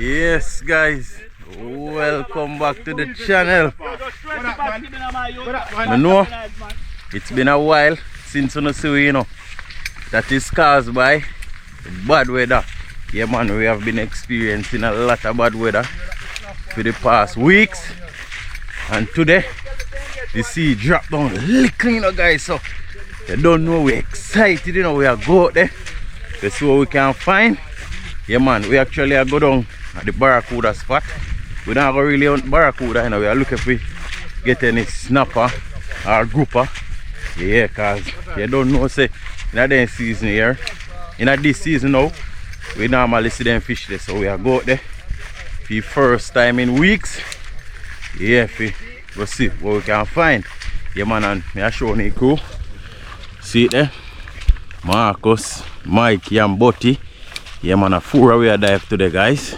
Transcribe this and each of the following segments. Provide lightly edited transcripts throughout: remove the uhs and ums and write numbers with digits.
Yes, guys, welcome back to the channel. I know it's been a while since you see we, that is caused by bad weather. Yeah, man, we have been experiencing a lot of bad weather for the past weeks, and today the sea dropped down little, guys. So you don't know, we're excited, we are go out there. Let's see what we can find. Yeah, man, we actually are go down at the barracuda spot. We don't go really on barracuda, we are looking for get any snapper or grouper. Yeah, cause you don't know, say in this season here, in this season now, we normally see them fish there. So we are go out there for the first time in weeks. Yeah, we'll see what we can find. Yeah, man, and me are showing the crew. See it there? Marcus, Mikey and Butty. Yeah, man, a 4 away dive today, guys.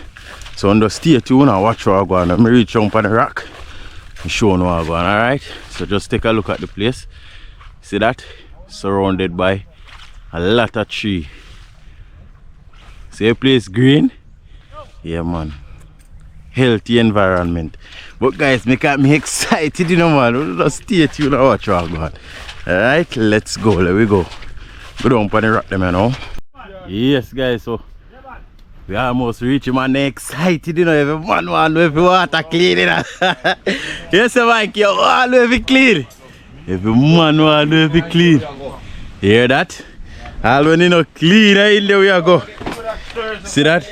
So just stay tuned and watch what I go on. Let me reach up on the rock and show you what I go on, alright? So just take a look at the place. See that? Surrounded by a lot of trees. See the place green? Yeah, man. Healthy environment. But guys, make me excited, man. Just stay tuned and watch what I go on. Alright, let's go. Let we go. Go down on the rock them, Yes, guys, so we almost reaching, man. Excited, every man want every water clean, Yes, Mike, you want every clean. Every man want every clean. You hear that? All when clean, in there we go. See that?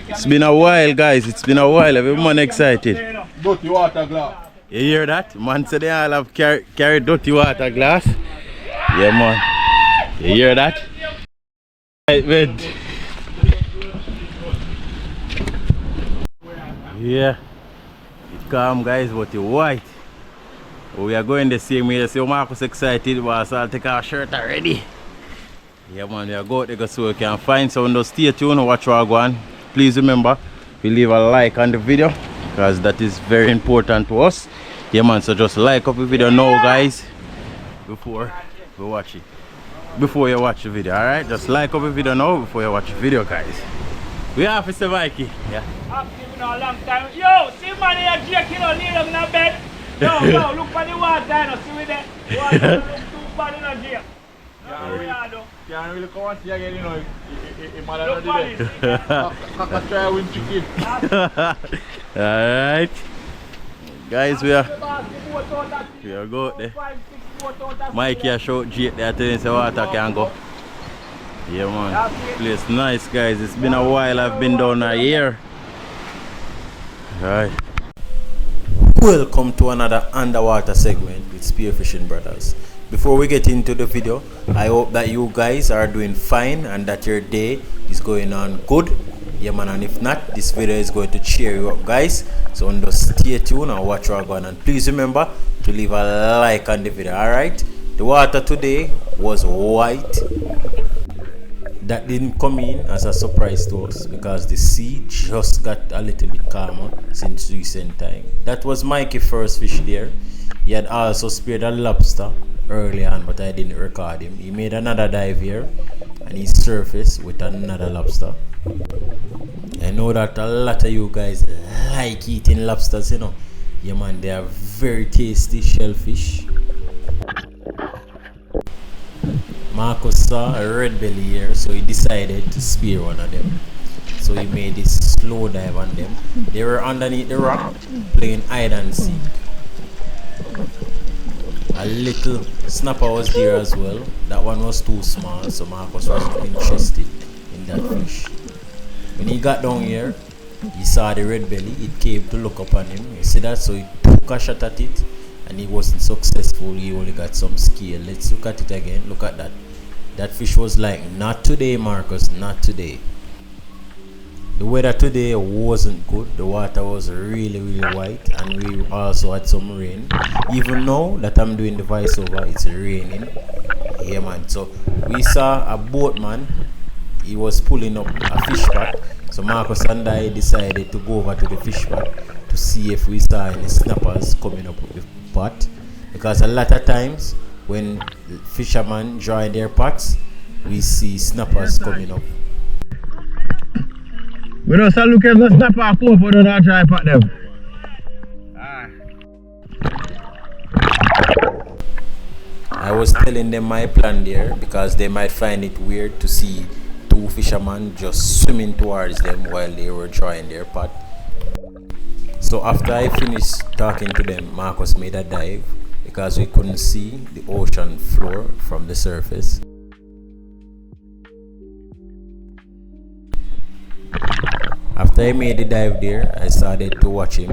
It's been a while, guys. It's been a while. Every man excited. Dirty water glass. You hear that? Man said they all have carry dirty water glass. Yeah, man. You hear that? Right, man. Yeah. It's calm, guys, but it's white. We are going the same way. So Marcus excited, but I'll take our shirt already. Yeah, man, we are going to go so we can find someone. Just stay tuned and watch what I go on. Please remember to leave a like on the video, because that is very important to us. Yeah, man, so just like up the video now, guys, before we watch it. Before you watch the video, alright? Just like up the video now before you watch the video, guys. We have Mr. Mikey. Yeah. I've given a long time. Yo, see man here drinking on kneel on the bed. No, look for the water, see with that. Water look too bad in the jail. Can't really come and see again, in Look for it. Try win chicken. Alright. Guys, we are go out there. Mikey a short Jake there telling the water can go. Yeah, man. Place nice, guys. It's been a while I've been down here. Alright. Welcome to another underwater segment with Spearfishing Brothers. Before we get into the video, I hope that you guys are doing fine and that your day is going on good. Yeah, man, and if not, this video is going to cheer you up, guys. So just stay tuned and watch what I'm going on. Please remember to leave a like on the video, alright? The water today was white. That didn't come in as a surprise to us because the sea just got a little bit calmer since recent time. That was Mikey's first fish there. He had also speared a lobster early on, but I didn't record him. He made another dive here and he surfaced with another lobster. I know that a lot of you guys like eating lobsters, Yeah, man, they are very tasty shellfish. Marcus saw a red belly here, so he decided to spear one of them. So he made this slow dive on them. They were underneath the rock playing hide and seek. A little snapper was there as well. That one was too small, so Marcus wasn't interested in that fish. When he got down here, he saw the red belly. It came to look upon him. You see that? So he took a shot at it and he wasn't successful. He only got some scale. Let's look at it again. Look at that. That fish was like, not today, Marcus, not today. The weather today wasn't good. The water was really, really white, and we also had some rain. Even now that I'm doing the voiceover, it's raining. Yeah, man. So we saw a boatman. He was pulling up a fish pot. So Marcus and I decided to go over to the fish pot to see if we saw any snappers coming up with the pot. Because a lot of times when fishermen dry their pots, we see snappers coming up. We don't start looking for snap or cope, we don't try to pat them. I was telling them my plan there because they might find it weird to see two fishermen just swimming towards them while they were drawing their pot. So after I finished talking to them, Marcus made a dive because we couldn't see the ocean floor from the surface. After I made the dive there, I started to watch him.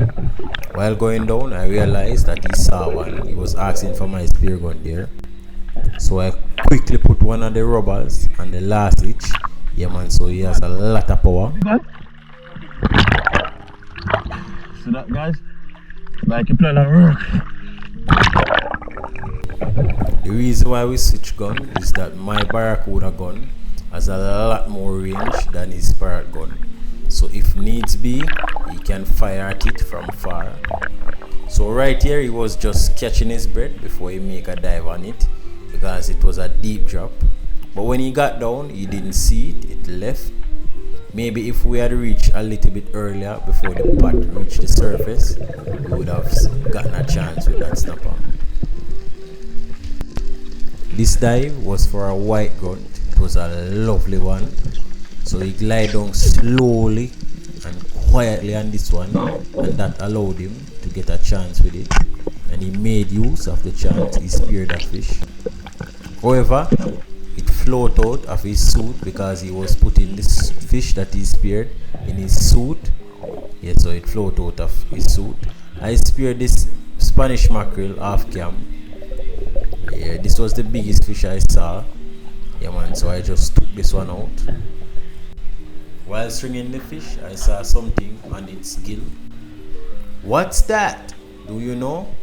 While going down, I realized that he saw one. He was asking for my spear gun there. So I quickly put one of the rubbers on the last hitch. Yeah man, so he has a lot of power. See that guys? Like a plan of work. The reason why we switch gun is that my barracuda gun has a lot more range than his parrot gun. So if needs be, he can fire at it from far. So right here he was just catching his breath before he make a dive on it because it was a deep drop. But when he got down, he didn't see it, it left. Maybe if we had reached a little bit earlier before the pot reached the surface, we would have gotten a chance with that snapper. This dive was for a white grunt. It was a lovely one. So he glided down slowly and quietly on this one, and that allowed him to get a chance with it. And he made use of the chance. He speared that fish. However, it floated out of his suit because he was putting this fish that he speared in his suit. Yeah, so it floated out of his suit. I speared this Spanish mackerel off cam. Yeah, this was the biggest fish I saw. Yeah man, so I just took this one out. While stringing the fish, I saw something on its gill. What's that? Do you know?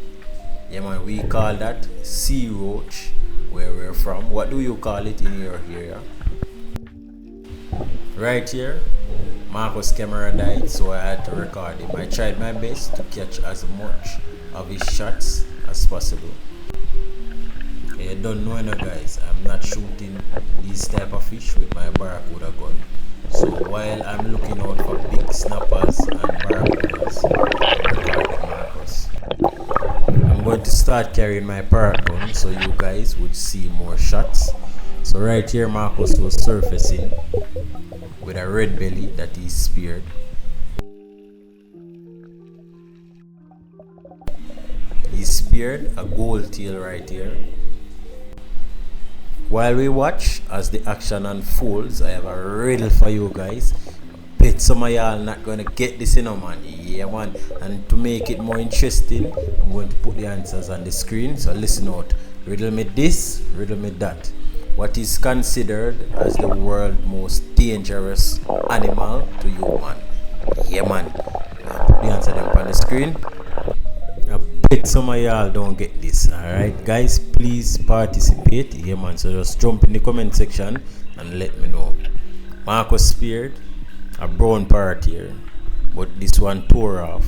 Yeah man, we call that sea roach where we're from. What do you call it in your area? Right here, Marcus' camera died, so I had to record him. I tried my best to catch as much of his shots as possible. You don't know, guys, I'm not shooting these type of fish with my barracuda gun. So while I'm looking out for big snappers and barracudas, Marcus, I'm going to start carrying my parrot gun so you guys would see more shots. So right here, Marcus was surfacing with a red belly that he speared. He speared a gold tail right here. While we watch as the action unfolds, I have a riddle for you guys. Bet some of y'all not gonna get this, you know, man. Yeah man. And to make it more interesting, I'm going to put the answers on the screen, so listen out. Riddle me this, riddle me that. What is considered as the world's most dangerous animal to human? Yeah man. I'll put the answer them on the screen. I bet some of y'all don't get this. Alright guys, please participate. Yeah man, so just jump in the comment section and let me know. Marcus speared a brown parrot here, but this one tore off.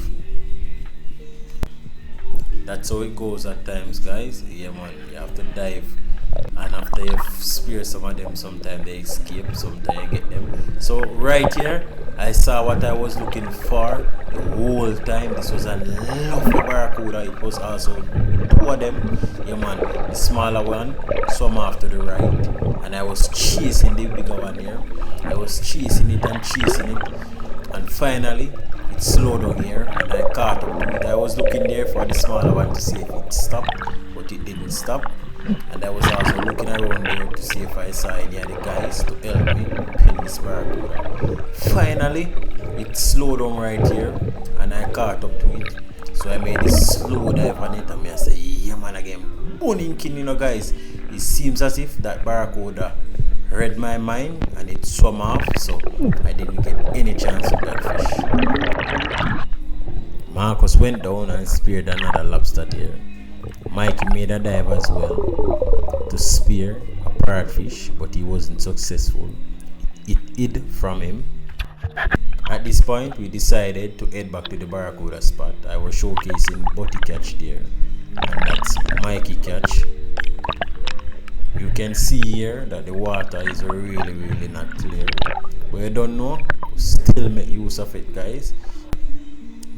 That's how it goes at times, guys. Yeah man, you have to dive, and after you spear some of them, sometimes they escape, sometimes you get them. So right here, I saw what I was looking for the whole time. This was a lovely barracuda. It was also two of them. Yeah man, the smaller one swam off to the right, and I was chasing the bigger one here. I was chasing it and chasing it, and finally it slowed down here and I caught up to it. I was looking there for the smaller one to see if it stopped, but it didn't stop. And I was also looking around there to see if I saw any of the guys to help me pin this barracuda. Finally, it slowed down right here and I caught up to it. So I made a slow dive on it and I say, yeah man, again, boninking, you know guys. It seems as if that barracuda read my mind and it swam off, so I didn't get any chance with that fish. Marcus went down and speared another lobster there. Mikey made a dive as well to spear a parrotfish, but he wasn't successful. It hid from him. At this point, we decided to head back to the barracuda spot. I was showcasing Butty catch there, and that's Mikey catch. You can see here that the water is really not clear. But you don't know, still make use of it, guys.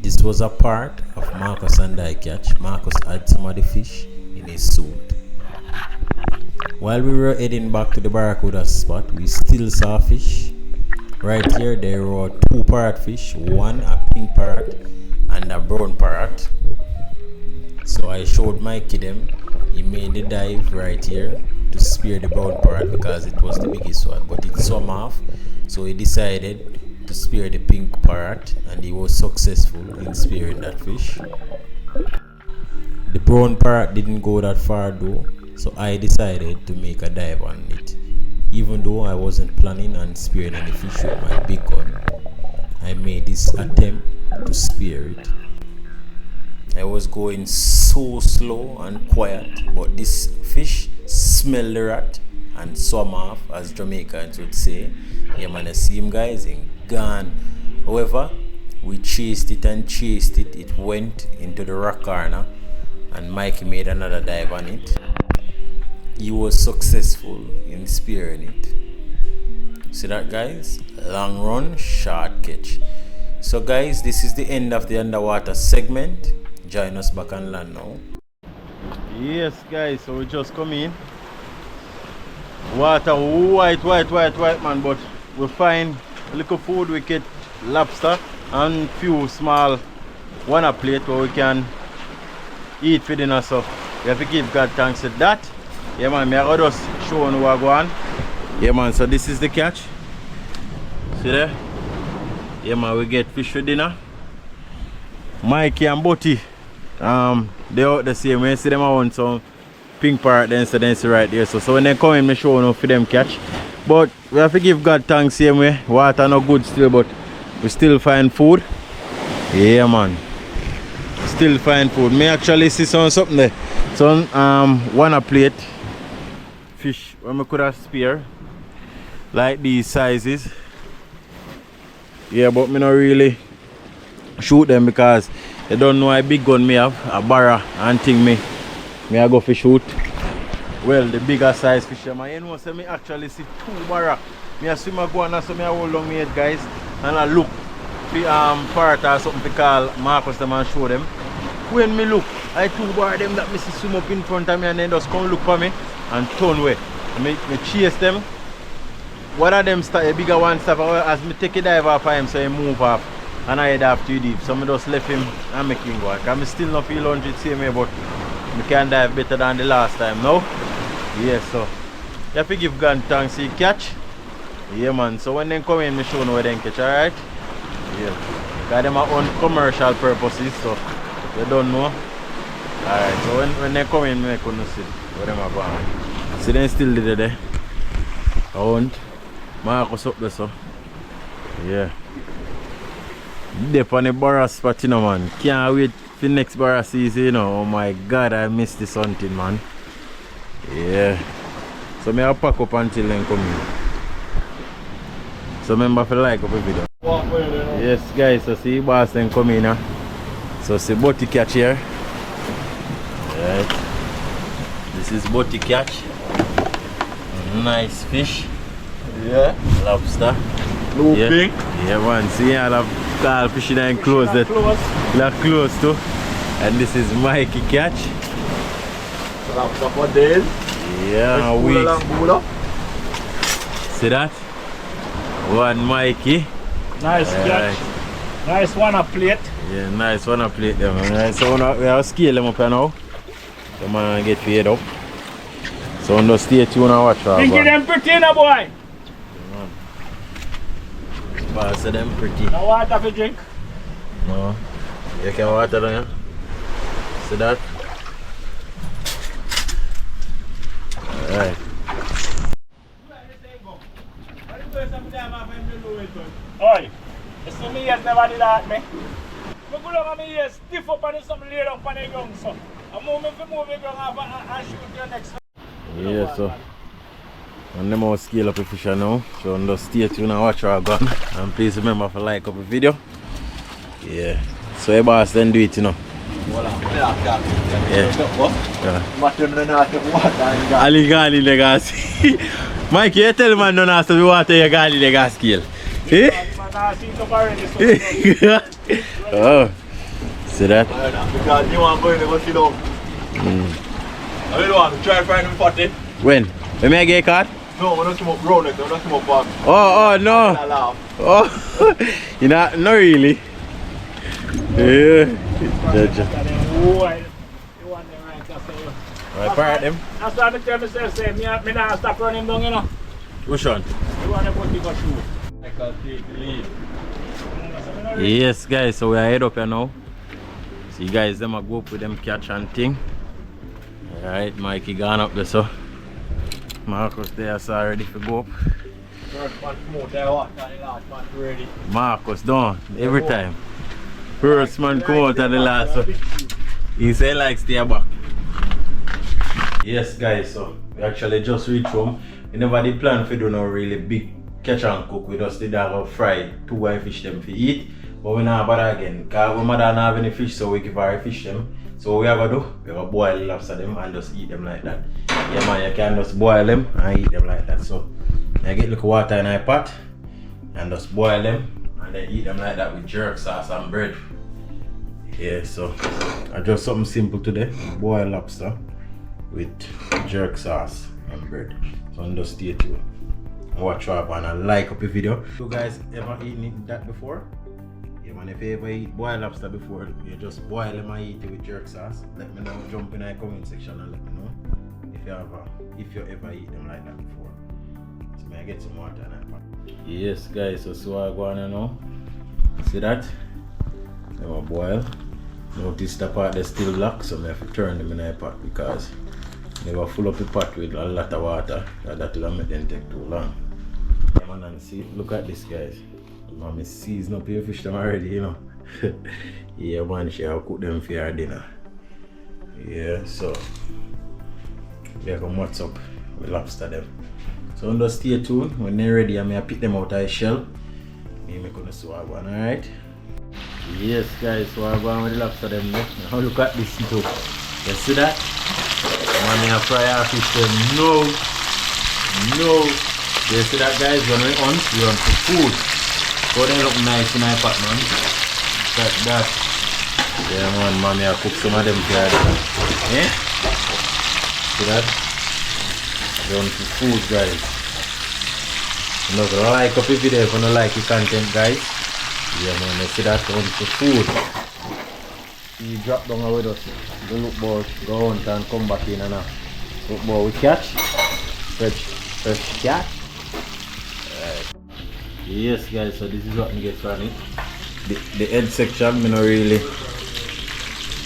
This was a part of Marcus and I catch. Marcus had some of the fish in his suit. While we were heading back to the barracuda spot, we still saw fish. Right here there were 2 parrotfish, one a pink parrot and a brown parrot. So I showed Mikey them. He made the dive right here to spear the brown parrot because it was the biggest one, but it swam off, so he decided to spear the pink parrot, and he was successful in spearing that fish. The brown parrot didn't go that far though, so I decided to make a dive on it. Even though I wasn't planning on spearing any fish with my big gun, I made this attempt to spear it. I was going so slow and quiet, but this fish smelled the rat and swam off, as Jamaicans would say. Yeah man, I see him guys, and gone. However, we chased it and chased it. It went into the rock corner, and Mikey made another dive on it. He was successful in spearing it. See that, guys? Long run, short catch. So guys, this is the end of the underwater segment. Join us back on land now. Yes guys, so we just come in. Water white man, but we find a little food. We get lobster and few small one a plate where we can eat for dinner. So we have to give God thanks for that. Yeah man, me I just show you what go on. Yeah man, so this is the catch. See there? Yeah man, we get fish for dinner. Mikey and Butty, they out the same way. See them I want some pink parrot, then see right there. So when they come in, me show you for them catch. But we have to give God thanks same way. Water no good still, but we still find food. Yeah man, still find food. Me actually see something there. So one a plate fish when we could have spear like these sizes. Yeah, but me not really shoot them because they don't know how big gun me have, a barra and thing me I go for shoot. Well, the bigger size fish, man. You know, so me actually see 2 barra. Me a swim a go and so me a hold long me head, guys, and I look for parrot or something to call Marcus them and show them. When me look, I 2 barra them that me see swim up in front of me and then just come look for me and turn away. Me chase them. One of them start a bigger one stuff as me take a dive off of him, so he move off and I head off too deep. So I just left him and make him go. I still not feel 100 same way, but I can dive better than the last time now. Yes, so you have to give God thanks he catch. Yeah man, so when they come in, me show you where they catch, alright? Yeah. Because them are on commercial purposes, so you don't know. Alright, so when they come in, me couldn't see where them are going. See them still there. I want Marcus up there, so yeah. Dip on the barra spot, you know, man. Can't wait for next barra season, you know. Oh my god, I missed this hunting, man. Yeah. So I'll pack up until then come in. So remember to like up the video. Yes guys, so see boss then come in. So see Butty catch here. Right. This is Butty catch. Nice fish. Yeah. Lobster. Looping. Yeah man, see I have tall fishing and close that. Close too. And this is Mikey catch. Lobster for days. Yeah, weeks. See that? One Mikey. Nice catch. Nice one a plate. Yeah, nice one a plate there, man. Right, so we have scale them up here now. The man get paid up. So just stay tuned and watch her. Think them pretty now, boy. Boss say them pretty. No water for drink. No. You can water down here. See that? Alright. Oi, you see me ears never did that, me. I go down on my ears, stiff up and do something lay down on the ground, so. I move the ground and shoot your next. Yeah, so. And them all scale up the fish now. So just stay tuned and watch our gun. And please remember to like up the video. Yeah. So your boss then do it, you know. Ali gali le gas. Mike, you tell man don't ask me water your gali le gas scale. Eh? Oh. See that? Because you want going to go sit down. I don't want to try to find him potty. When? When me get caught? No, I don't smoke brown, I don't smoke bag. Oh, no. I laugh. Oh, you know, not really. Yeah. Right, part them. That's why I tell myself, say, me not stop running down, you know. Which one? You want to put the shoe. I can take the lead. Yes, guys, so we are head up here now. See, guys, them a go up with them catch and thing. Alright, Mikey gone up there, so Marcus there, so ready to go up. First man smoke there, what? And the last man ready. Marcus done every time. First man come out and the last one. He say like stay back. Yes, guys, so we actually just reached home. We never did plan to do no really big catch and cook. We just did have a fry 2 white fish them to eat. But we not bother again. Because we mother don't have any fish, so we give her fish them. So what we have to do, we have to boil lobster them and just eat them like that. Yeah man, you can just boil them and eat them like that. So I get little water in a pot and just boil them and then eat them like that with jerk sauce and bread. Yeah, so I just something simple today. Boil lobster with jerk sauce and bread. So just stay tuned. Watch up and like up the video. You guys ever eaten that before? Yeah man, if you ever eat boiled lobster before, you just boil them and eat it with jerk sauce. Let me know, jump in the comment section and let me know if you ever eat them like that before. So may I get some water in that pot. Yes guys, so see what I go on now. See that? They will boil. Notice the part that's still black, so I have to turn them in the pot because they will fill up the pot with a lot of water. That will make them take too long. Yeah man, and see, look at this guys. Mommy season up your fish them already, you know. Yeah man, she'll cook them for your dinner. Yeah, so we are gonna what's up with lobster them. So just stay tuned. When they're ready, I'm gonna pick them out of the shell. I'm gonna swab one, alright? Yes guys, so I'm going with the lobster them there. Now look at this too. You see that? I'm gonna fry our fish them. No. You see that guys, when we hunt for food. So they look nice in my pot man. Like that. Yeah man, mommy I cook some of them here. Eh? See that? Run for food guys. You know, like up the video if you don't like the content guys. Yeah man, you see that run for food. You drop down with us. Go look boy, go hunt and come back in and look boy we catch. Fresh catch. Yes guys, so this is what I get from it. The head section, I don't really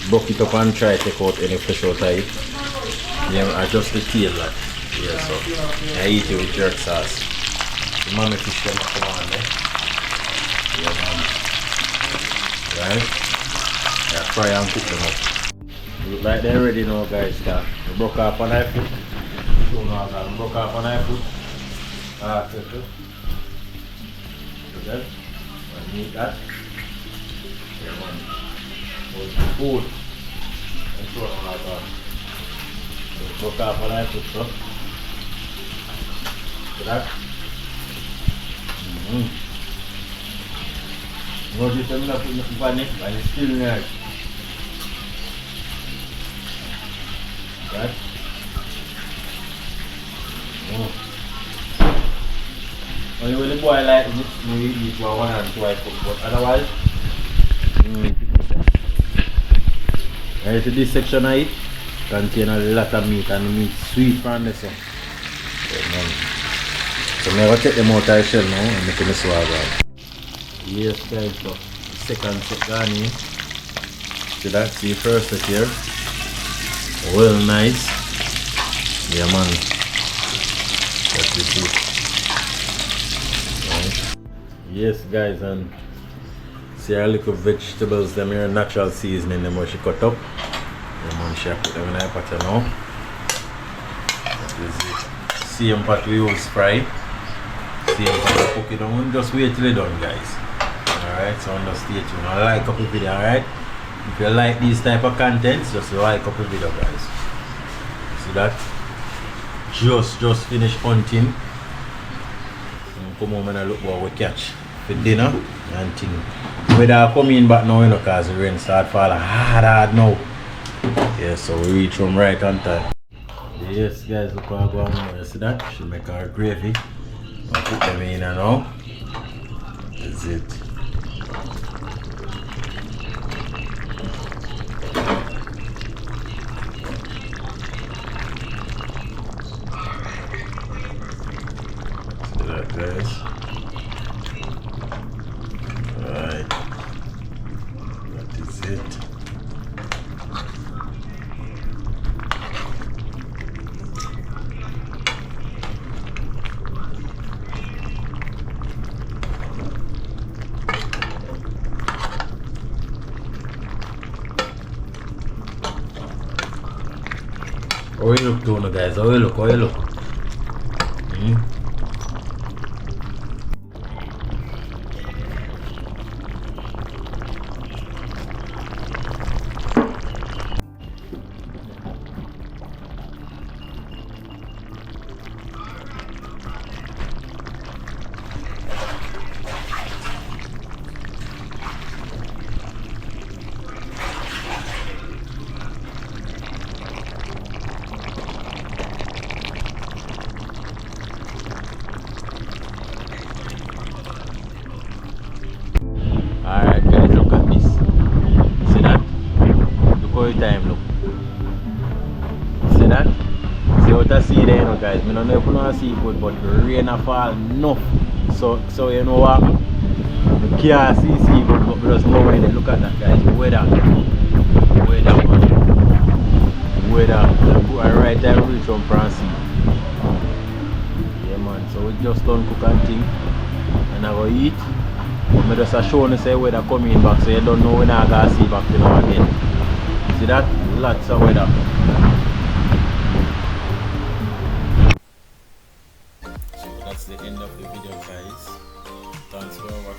broke it up and try to take out any fish out of it. Yeah, I just the tail that. Yeah, so I eat it with jerk sauce. The mommy fish them come on there. Yeah man. Right? Yeah, fry and cook them up. Look like they're ready now guys. We broke off on our foot. We broke off on our foot. That. I need that. Yeah, man. Food. And throw it on our car. So, look up when I put stuff. See that? No, this time I'm not putting nothing on it, but it's still nice. Right? Oh. Only when the boy like this, we eat one and two I cook, but otherwise, right, so this section I eat contains a lot of meat and the meat sweet from this one. So I'm going to take them out of the shell now and make them swag out. Yes guys, so the second set gone in. See that? See first set here. Well nice. Yeah man. That's the food. Yes guys, and see our little vegetables, them here natural seasoning them where she cut up. The man she put them in the pot now. That is it. Same pot we use fry. Same pot we cook it down. Just wait till it's done guys. Alright, so just stay tuned. I like up the video, alright? If you like these type of contents, just like up the video, guys. See that? Just finished hunting. And come home and look what we catch for dinner and thing. Weather come in back now, you know, cause the rain start falling hard now. Yeah, so we reach home right on time. Yes guys, look what I go on now. You see that? She make our gravy. I'll put them in now. That's it. See that, guys? Alright. That is it. How you look, Tuna, guys? How you look? How you look? Alright guys, look at this. See that? Look how the time look. See that? See what I see there, you know, guys. I don't know if you don't see good, but the rain a fall enough. So you know what? You can't see good, but just go away there. Look at that, guys. The weather. Weather, man. Weather. Put a right time reach from France. Yeah, man. So we just done cook and thing. And I go eat. But I just show you say weather coming back, so you don't know when I gotta see back to now again. See that? Lots of weather. So that's the end of the video, guys. Thanks for watching.